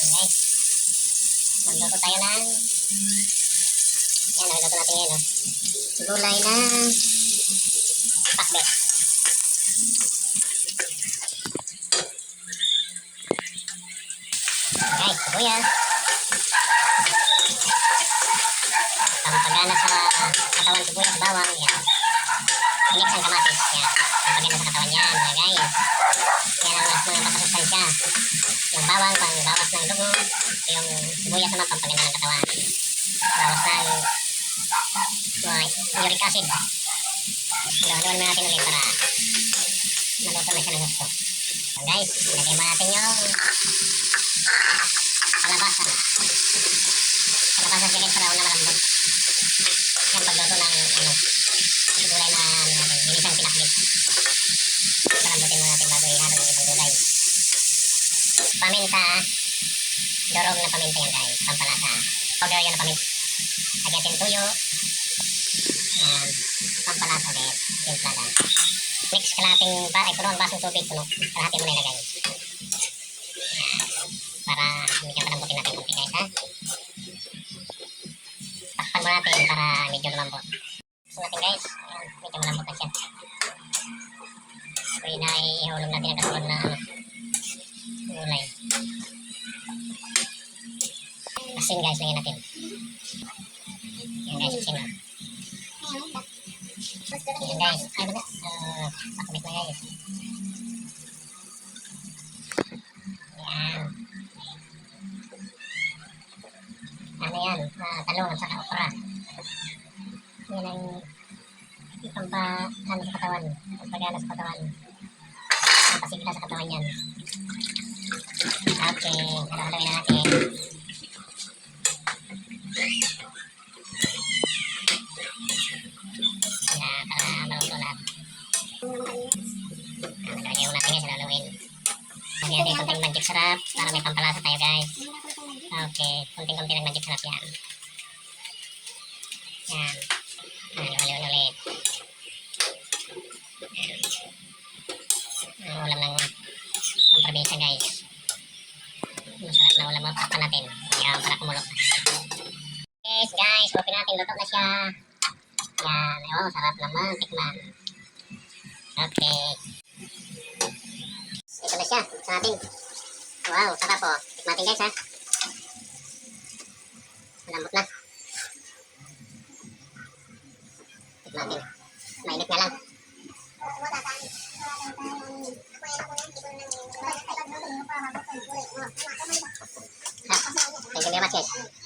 Okay. Magluto tayo ng yan, nagluto natin ngayon, gulay na pakbet. Okay, sibuyas. Pampagana sa katawan, sibuyas, bawang, yan. Mix ang kamatis, yan. Pampagana sa katawan yan, mga guys. Yan ang mga mapasustansya. Yung bawang, pangbawas ng dugo. Yung sibuyas naman, pampagana ng katawan. Bawas ng uric acid. Haluan mo natin ulit para maluto na siya ng gusto. So guys, ilagay mo natin yung kalabasan. Kalabasan siya guys para una malambot. Yan pagluto ng gulay na ginisang pinakbit. Palambutin mo natin bago ihalo yung ibang gulay. Paminta. Durog na paminta yan guys. Pampalasa. Powder yan na paminta. Lagyan tuyo. Yan. Pampalasa ulit. Timplada. Mix kalahating puno ang basong tubig. Kalahati mo na ilagay. Yan. Para medyo palambutin natin konti guys ha. Takpan mo natin para medyo lumambot. So natin guys. Ayan. Medyo malambot na siya. So yun na ihulog natin ang kasunod na gulay. Asin guys, lagyan natin. Yan guys, asin na. Yan guys, ay ba na? Pakabit na guys. Yan. Ano yan? Talong sa okra. Yan ang pampagana sa katawan. Pampagana sa katawan. Pampasigla sa katawan yan. Okay, halo-haloin na natin. Yan, para maluto lahat. Nalagay mo natin guys, halo-haloin. Lagyan natin konting magic sarap para may pampalasa tayo guys. Okay, konting-konting ng magic sarap yan. Yan. Halo-haloin ulit. Yan. Ang ulam ng pamparbisa guys. Masarap na ulam, pakpan natin. Yan, para kumulok. Yes guys, open natin, luto na siya. Yan, oh, sarap naman, tikman. Okay. Ito na siya, sa atin. Wow, sarap oh. Tikman natin guys ha. Malambot na. Tikman natin. Mainit nga lang. Thank you very much guys.